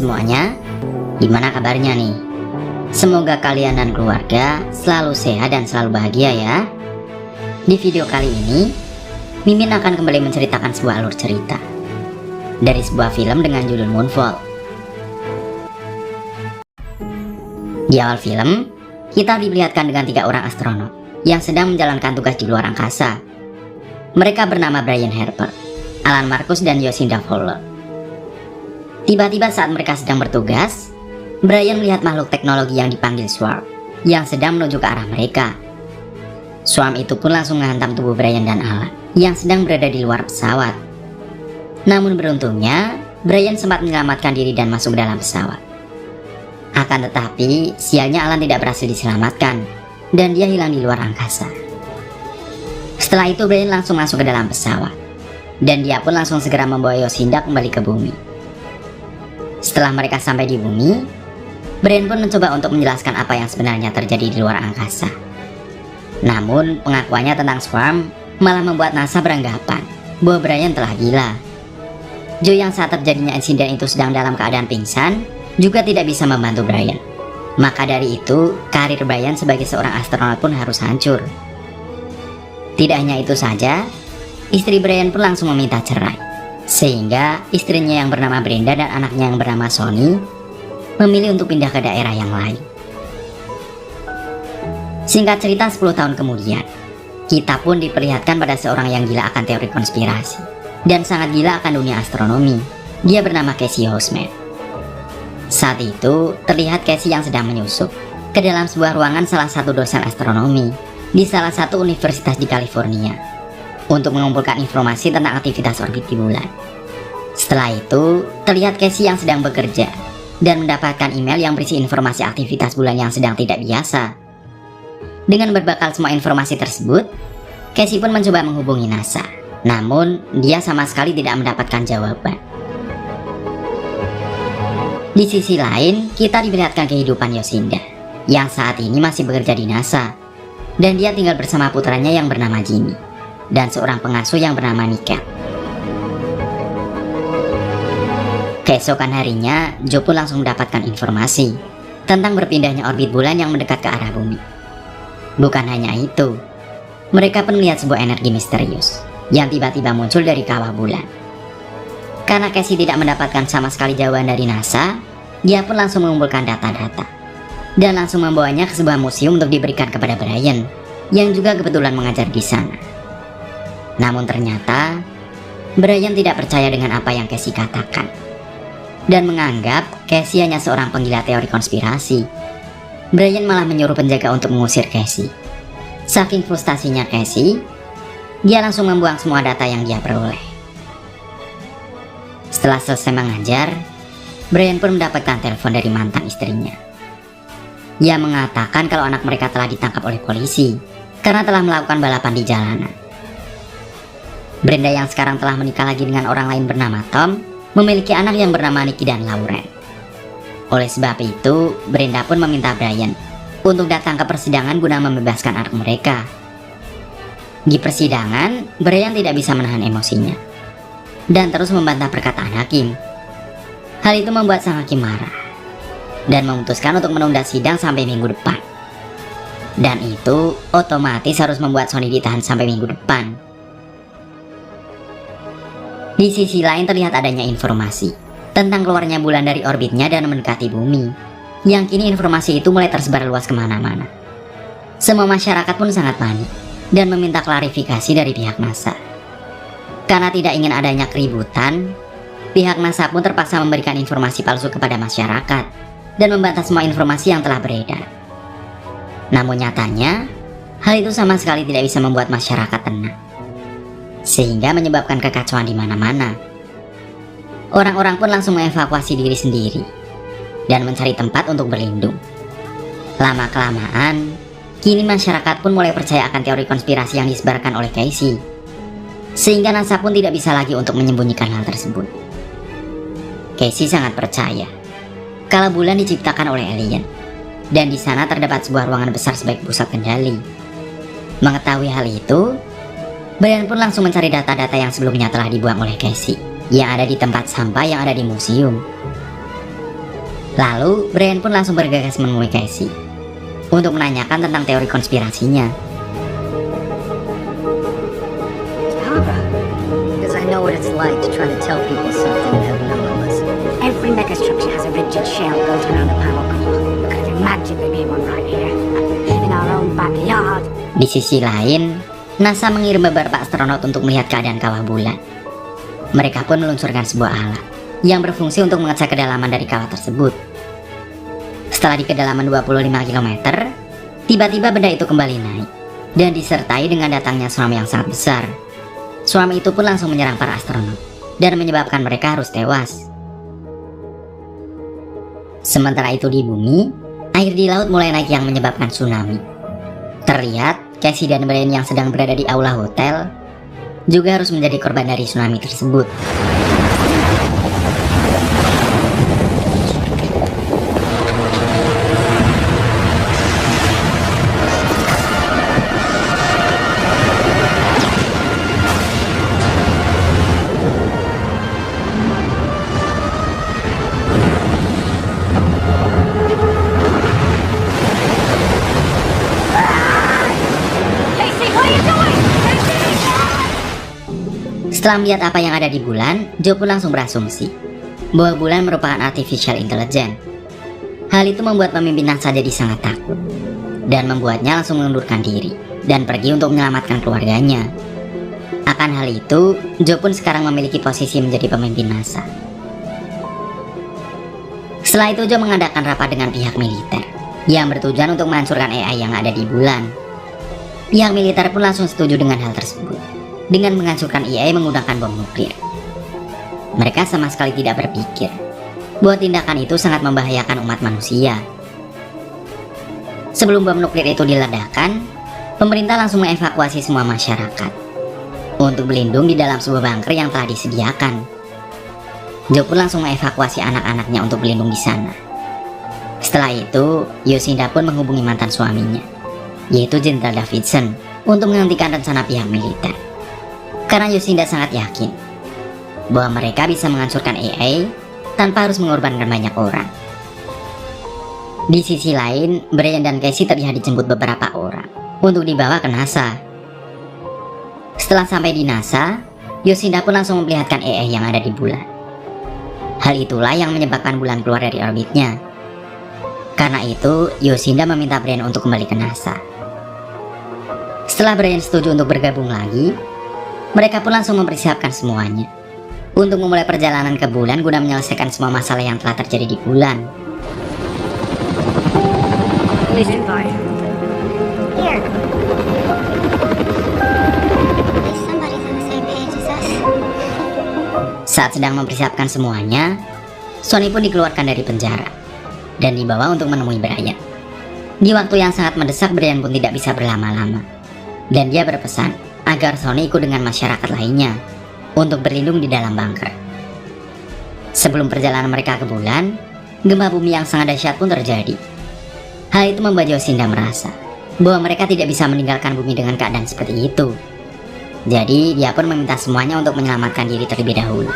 semuanya, gimana kabarnya nih? Semoga kalian dan keluarga selalu sehat dan selalu bahagia ya. Di video kali ini, Mimin akan kembali menceritakan sebuah alur cerita dari sebuah film dengan judul Moonfall. Di awal film, kita diperlihatkan dengan 3 orang astronot yang sedang menjalankan tugas di luar angkasa. Mereka bernama Brian Harper, Alan Marcus, dan Yosinda Fowler. Tiba-tiba saat mereka sedang bertugas, Brian melihat makhluk teknologi yang dipanggil Swarm yang sedang menuju ke arah mereka. Swarm itu pun langsung menghantam tubuh Brian dan Alan yang sedang berada di luar pesawat. Namun beruntungnya, Brian sempat menyelamatkan diri dan masuk ke dalam pesawat. Akan tetapi, sialnya Alan tidak berhasil diselamatkan dan dia hilang di luar angkasa. Setelah itu Brian langsung masuk ke dalam pesawat dan dia pun langsung segera membawa Yosinda kembali ke bumi. Setelah mereka sampai di bumi, Brian pun mencoba untuk menjelaskan apa yang sebenarnya terjadi di luar angkasa. Namun pengakuannya tentang Swarm malah membuat NASA beranggapan bahwa Brian telah gila. Joe yang saat terjadinya insiden itu sedang dalam keadaan pingsan juga tidak bisa membantu Brian. Maka dari itu, karir Brian sebagai seorang astronot pun harus hancur. Tidak hanya itu saja, istri Brian pun langsung meminta cerai. Sehingga istrinya yang bernama Brenda dan anaknya yang bernama Sonny memilih untuk pindah ke daerah yang lain. Singkat cerita, 10 tahun kemudian, kita pun diperlihatkan pada seorang yang gila akan teori konspirasi dan sangat gila akan dunia astronomi. Dia bernama Casey Houseman. Saat itu, terlihat Casey yang sedang menyusup ke dalam sebuah ruangan salah satu dosen astronomi di salah satu universitas di California untuk mengumpulkan informasi tentang aktivitas orbit di bulan. Setelah itu, terlihat Casey yang sedang bekerja dan mendapatkan email yang berisi informasi aktivitas bulan yang sedang tidak biasa. Dengan berbekal semua informasi tersebut, Casey pun mencoba menghubungi NASA. Namun, dia sama sekali tidak mendapatkan jawaban. Di sisi lain, kita diperlihatkan kehidupan Yosinda yang saat ini masih bekerja di NASA, dan dia tinggal bersama putranya yang bernama Jimmy dan seorang pengasuh yang bernama Nika. Keesokan harinya, Joe pun langsung mendapatkan informasi tentang berpindahnya orbit bulan yang mendekat ke arah bumi. Bukan hanya itu, mereka pun melihat sebuah energi misterius yang tiba-tiba muncul dari kawah bulan. Karena Casey tidak mendapatkan sama sekali jawaban dari NASA, dia pun langsung mengumpulkan data-data dan langsung membawanya ke sebuah museum untuk diberikan kepada Brian yang juga kebetulan mengajar di sana. Namun ternyata Brian tidak percaya dengan apa yang Casey katakan dan menganggap Casey hanya seorang penggila teori konspirasi. Brian malah menyuruh penjaga untuk mengusir Casey. Saking frustasinya Casey, dia langsung membuang semua data yang dia peroleh. Setelah selesai mengajar, Brian pun mendapatkan telepon dari mantan istrinya. Dia mengatakan kalau anak mereka telah ditangkap oleh polisi karena telah melakukan balapan di jalanan. Brenda yang sekarang telah menikah lagi dengan orang lain bernama Tom memiliki anak yang bernama Nikki dan Lauren. Oleh sebab itu, Brenda pun meminta Brian untuk datang ke persidangan guna membebaskan anak mereka. Di persidangan, Brian tidak bisa menahan emosinya dan terus membantah perkataan hakim. Hal itu membuat sang hakim marah dan memutuskan untuk menunda sidang sampai minggu depan. Dan itu otomatis harus membuat Sonny ditahan sampai minggu depan. Di sisi lain terlihat adanya informasi tentang keluarnya bulan dari orbitnya dan mendekati bumi, yang kini informasi itu mulai tersebar luas kemana-mana. Semua masyarakat pun sangat panik dan meminta klarifikasi dari pihak NASA. Karena tidak ingin adanya keributan, pihak NASA pun terpaksa memberikan informasi palsu kepada masyarakat dan membantah semua informasi yang telah beredar. Namun nyatanya, hal itu sama sekali tidak bisa membuat masyarakat tenang, sehingga menyebabkan kekacauan di mana-mana. Orang-orang pun langsung mengevakuasi diri sendiri dan mencari tempat untuk berlindung. Lama-kelamaan, kini masyarakat pun mulai percaya akan teori konspirasi yang disebarkan oleh Casey, sehingga NASA pun tidak bisa lagi untuk menyembunyikan hal tersebut. Casey sangat percaya kalau bulan diciptakan oleh alien, dan di sana terdapat sebuah ruangan besar sebagai pusat kendali. Mengetahui hal itu, Brian pun langsung mencari data-data yang sebelumnya telah dibuang oleh Casey yang ada di tempat sampah yang ada di museum. Lalu Brian pun langsung bergegas menemui Casey untuk menanyakan tentang teori konspirasinya. Because I know what it's like to try to tell people something and have no clue. Every megastructure has a rigid shell built around a power core. I can imagine there being one right here, in our own backyard. Di sisi lain, NASA mengirim beberapa astronot untuk melihat keadaan kawah bulan. Mereka pun meluncurkan sebuah alat yang berfungsi untuk mengecek kedalaman dari kawah tersebut. Setelah di kedalaman 25 km, tiba-tiba benda itu kembali naik dan disertai dengan datangnya tsunami yang sangat besar. Tsunami itu pun langsung menyerang para astronot dan menyebabkan mereka harus tewas. Sementara itu di bumi, air di laut mulai naik yang menyebabkan tsunami. Terlihat Casey dan Brian yang sedang berada di aula hotel juga harus menjadi korban dari tsunami tersebut. Setelah melihat apa yang ada di bulan, Joe pun langsung berasumsi bahwa bulan merupakan artificial intelligence. Hal itu membuat pemimpin NASA jadi sangat takut dan membuatnya langsung mengundurkan diri dan pergi untuk menyelamatkan keluarganya. Akan hal itu, Joe pun sekarang memiliki posisi menjadi pemimpin NASA. Setelah itu Joe mengadakan rapat dengan pihak militer yang bertujuan untuk menghancurkan AI yang ada di bulan. Pihak militer pun langsung setuju dengan hal tersebut dengan menghancurkan AI menggunakan bom nuklir. Mereka sama sekali tidak berpikir bahwa tindakan itu sangat membahayakan umat manusia. Sebelum bom nuklir itu diledakkan, pemerintah langsung mengevakuasi semua masyarakat untuk berlindung di dalam sebuah bunker yang telah disediakan. Joe pun langsung mengevakuasi anak-anaknya untuk berlindung di sana. Setelah itu, Yosinda pun menghubungi mantan suaminya, yaitu Jenderal Davidson, untuk menghentikan rencana pihak militer. Karena Yosinda sangat yakin bahwa mereka bisa menghancurkan AI tanpa harus mengorbankan banyak orang. Di sisi lain, Brian dan Casey terlihat dijemput beberapa orang untuk dibawa ke NASA. Setelah sampai di NASA, Yosinda pun langsung memperlihatkan AI yang ada di bulan. Hal itulah yang menyebabkan bulan keluar dari orbitnya. Karena itu, Yosinda meminta Brian untuk kembali ke NASA. Setelah Brian setuju untuk bergabung lagi, mereka pun langsung mempersiapkan semuanya untuk memulai perjalanan ke bulan guna menyelesaikan semua masalah yang telah terjadi di bulan. Listen, boy. Here. Somebody's on the same page as us. Saat sedang mempersiapkan semuanya, Sonny pun dikeluarkan dari penjara dan dibawa untuk menemui Brian. Di waktu yang sangat mendesak, Brian pun tidak bisa berlama-lama dan dia berpesan agar Sonny ikut dengan masyarakat lainnya untuk berlindung di dalam bunker. Sebelum perjalanan mereka ke bulan, gempa bumi yang sangat dahsyat pun terjadi. Hal itu membuat Yosinda merasa bahwa mereka tidak bisa meninggalkan bumi dengan keadaan seperti itu. Jadi dia pun meminta semuanya untuk menyelamatkan diri terlebih dahulu.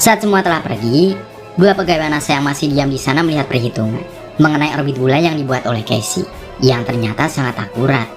Saat semua telah pergi, dua pegawai NASA yang masih diam di sana melihat perhitungan mengenai orbit bulan yang dibuat oleh Casey, yang ternyata sangat akurat.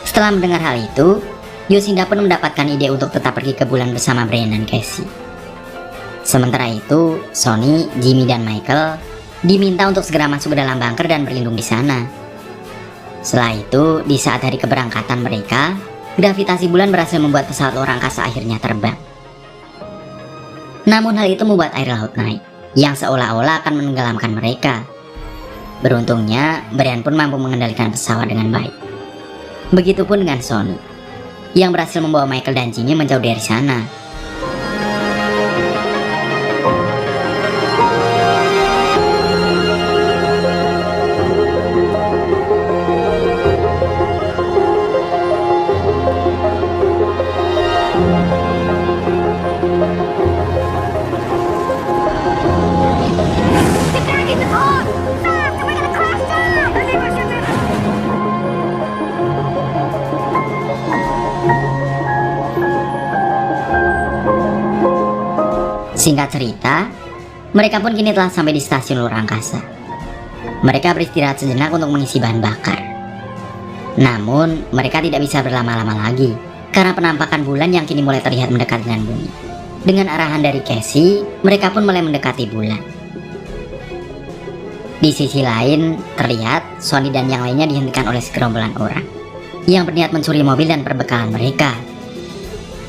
Setelah mendengar hal itu, Yosinda pun mendapatkan ide untuk tetap pergi ke bulan bersama Brian dan Casey. Sementara itu, Sonny, Jimmy, dan Michael diminta untuk segera masuk ke dalam bunker dan berlindung di sana. Setelah itu, di saat hari keberangkatan mereka, gravitasi bulan berhasil membuat pesawat luar angkasa akhirnya terbang. Namun hal itu membuat air laut naik, yang seolah-olah akan menenggelamkan mereka. Beruntungnya, Brian pun mampu mengendalikan pesawat dengan baik. Begitupun dengan Sonny, yang berhasil membawa Michael dan Jimmy menjauh dari sana. Singkat cerita, mereka pun kini telah sampai di stasiun luar angkasa. Mereka beristirahat sejenak untuk mengisi bahan bakar. Namun, mereka tidak bisa berlama-lama lagi karena penampakan bulan yang kini mulai terlihat mendekat dengan bumi. Dengan arahan dari Casey, mereka pun mulai mendekati bulan. Di sisi lain, terlihat Sonny dan yang lainnya dihentikan oleh segerombolan orang yang berniat mencuri mobil dan perbekalan mereka.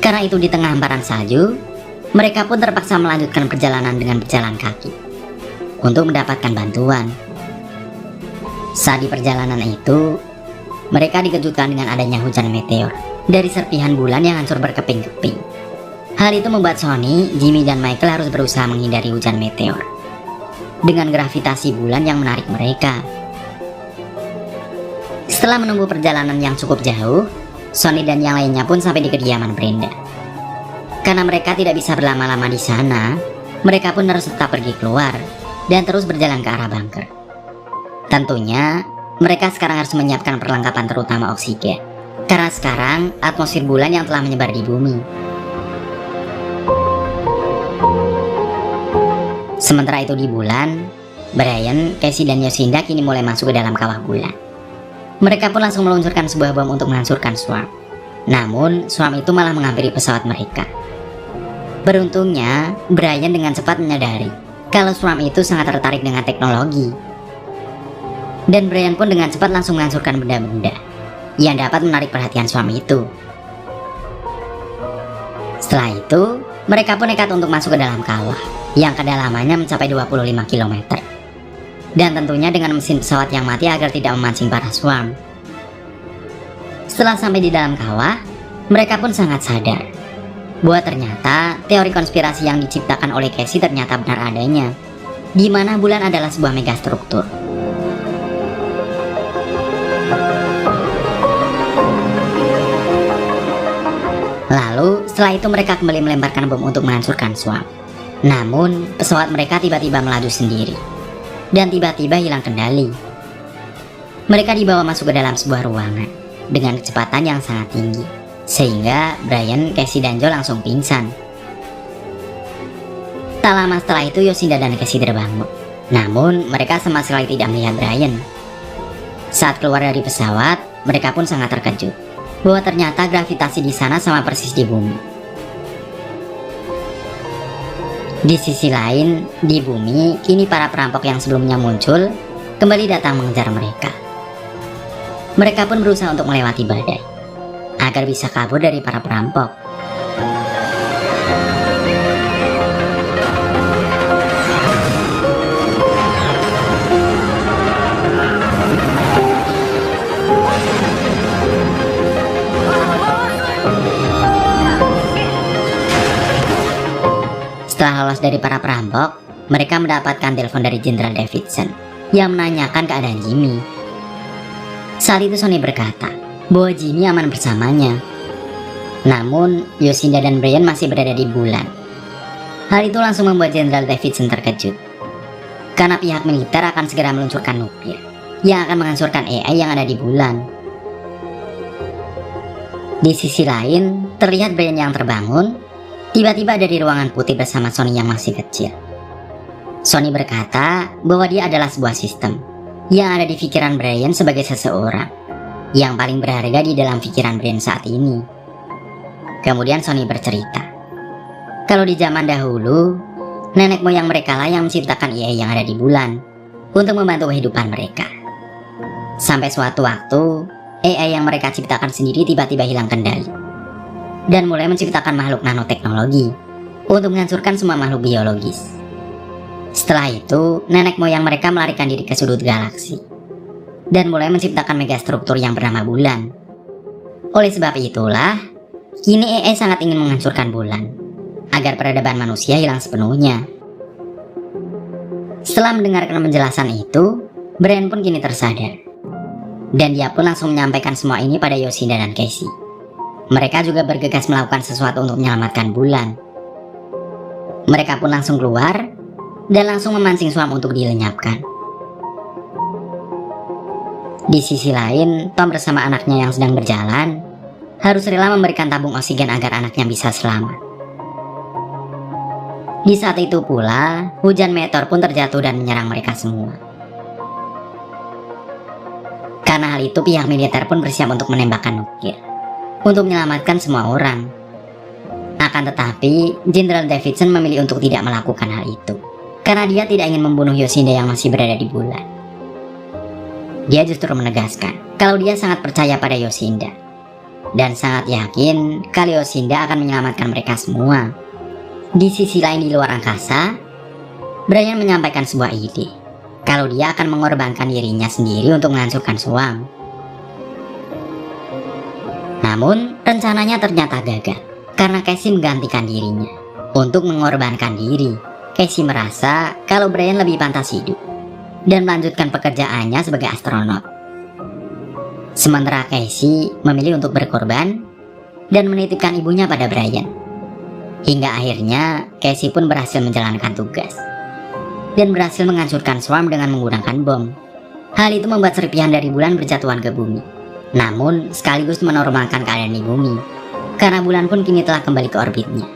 Karena itu di tengah hamparan salju, mereka pun terpaksa melanjutkan perjalanan dengan berjalan kaki untuk mendapatkan bantuan. Saat di perjalanan itu, mereka dikejutkan dengan adanya hujan meteor dari serpihan bulan yang hancur berkeping-keping. Hal itu membuat Sonny, Jimmy, dan Michael harus berusaha menghindari hujan meteor dengan gravitasi bulan yang menarik mereka. Setelah menempuh perjalanan yang cukup jauh, Sonny dan yang lainnya pun sampai di kediaman Brenda. Karena mereka tidak bisa berlama-lama di sana, mereka pun harus tetap pergi keluar dan terus berjalan ke arah bunker. Tentunya, mereka sekarang harus menyiapkan perlengkapan terutama oksigen. Karena sekarang atmosfer bulan yang telah menyebar di bumi. Sementara itu di bulan, Brian, Casey, dan Yosinda kini mulai masuk ke dalam kawah bulan. Mereka pun langsung meluncurkan sebuah bom untuk menghancurkan Swarm. Namun, Swarm itu malah menghampiri pesawat mereka. Beruntungnya, Brian dengan cepat menyadari kalau Swarm itu sangat tertarik dengan teknologi. Dan Brian pun dengan cepat langsung menghancurkan benda-benda yang dapat menarik perhatian Swarm itu. Setelah itu, mereka pun nekat untuk masuk ke dalam kawah yang kedalamannya mencapai 25 km. Dan tentunya dengan mesin pesawat yang mati agar tidak memancing para Swarm. Setelah sampai di dalam kawah, mereka pun sangat sadar bahwa ternyata teori konspirasi yang diciptakan oleh Casey ternyata benar adanya, di mana bulan adalah sebuah megastruktur. Lalu setelah itu mereka kembali melemparkan bom untuk menghancurkan Swarm. Namun pesawat mereka tiba-tiba melaju sendiri dan tiba-tiba hilang kendali. Mereka dibawa masuk ke dalam sebuah ruangan dengan kecepatan yang sangat tinggi, sehingga Brian, Casey, dan Joe langsung pingsan. Tak lama setelah itu Yosinda dan Casey terbangun. Namun mereka sama sekali tidak melihat Brian. Saat keluar dari pesawat, mereka pun sangat terkejut bahwa ternyata gravitasi di sana sama persis di bumi. Di sisi lain, di bumi, kini para perampok yang sebelumnya muncul kembali datang mengejar mereka. Mereka pun berusaha untuk melewati badai agar bisa kabur dari para perampok. Setelah lolos dari para perampok, mereka mendapatkan telepon dari Jenderal Davidson yang menanyakan keadaan Jimmy. Saat itu Sonny berkata bahwa Jimmy aman bersamanya. Namun, Yosinda dan Brian masih berada di bulan. Hal itu langsung membuat Jenderal Davidson terkejut, karena pihak militer akan segera meluncurkan nuklir yang akan menghancurkan AI yang ada di bulan. Di sisi lain, terlihat Brian yang terbangun tiba-tiba ada di ruangan putih bersama Sonny yang masih kecil. Sonny berkata bahwa dia adalah sebuah sistem yang ada di pikiran Brian sebagai seseorang yang paling berharga di dalam pikiran Brian saat ini. Kemudian Sonny bercerita kalau di zaman dahulu, nenek moyang mereka lah yang menciptakan AI yang ada di bulan untuk membantu kehidupan mereka. Sampai suatu waktu, AI yang mereka ciptakan sendiri tiba-tiba hilang kendali dan mulai menciptakan makhluk nanoteknologi untuk menghancurkan semua makhluk biologis. Setelah itu, nenek moyang mereka melarikan diri ke sudut galaksi dan mulai menciptakan megastruktur yang bernama bulan. Oleh sebab itulah, kini AI sangat ingin menghancurkan bulan agar peradaban manusia hilang sepenuhnya. Setelah mendengarkan penjelasan itu, Brian pun kini tersadar, dan dia pun langsung menyampaikan semua ini pada Yosinda dan Casey. Mereka juga bergegas melakukan sesuatu untuk menyelamatkan bulan. Mereka pun langsung keluar dan langsung memancing Swarm untuk dilenyapkan. Di sisi lain, Tom bersama anaknya yang sedang berjalan harus rela memberikan tabung oksigen agar anaknya bisa selamat. Di saat itu pula, hujan meteor pun terjatuh dan menyerang mereka semua. Karena hal itu, pihak militer pun bersiap untuk menembakkan nuklir untuk menyelamatkan semua orang. Akan tetapi, Jenderal Davidson memilih untuk tidak melakukan hal itu karena dia tidak ingin membunuh Yoshida yang masih berada di bulan. Dia justru menegaskan kalau dia sangat percaya pada Yoshida dan sangat yakin kalau Yoshida akan menyelamatkan mereka semua. Di sisi lain di luar angkasa, Brian menyampaikan sebuah ide kalau dia akan mengorbankan dirinya sendiri untuk menghancurkan Swarm. Namun, rencananya ternyata gagal karena Casey menggantikan dirinya untuk mengorbankan diri. Casey merasa kalau Brian lebih pantas hidup dan melanjutkan pekerjaannya sebagai astronot. Sementara Casey memilih untuk berkorban dan menitipkan ibunya pada Brian. Hingga akhirnya Casey pun berhasil menjalankan tugas dan berhasil menghancurkan Swarm dengan menggunakan bom. Hal itu membuat serpihan dari bulan berjatuhan ke bumi, namun sekaligus menormalkan keadaan di bumi karena bulan pun kini telah kembali ke orbitnya.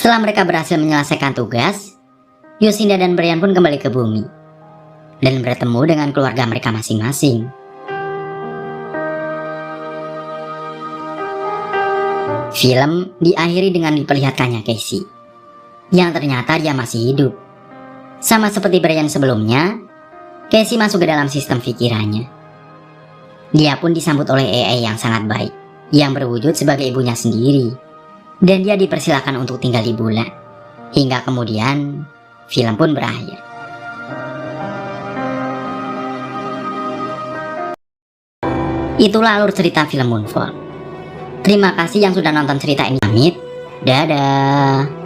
Setelah mereka berhasil menyelesaikan tugas, Yoshida dan Brian pun kembali ke bumi dan bertemu dengan keluarga mereka masing-masing. Film diakhiri dengan diperlihatkannya Casey, yang ternyata dia masih hidup. Sama seperti Brian sebelumnya, Casey masuk ke dalam sistem pikirannya. Dia pun disambut oleh AI yang sangat baik, yang berwujud sebagai ibunya sendiri. Dan dia dipersilakan untuk tinggal di bulan. Hingga kemudian, film pun berakhir. Itulah alur cerita film Moonfall. Terima kasih yang sudah nonton cerita ini. Pamit, dadah.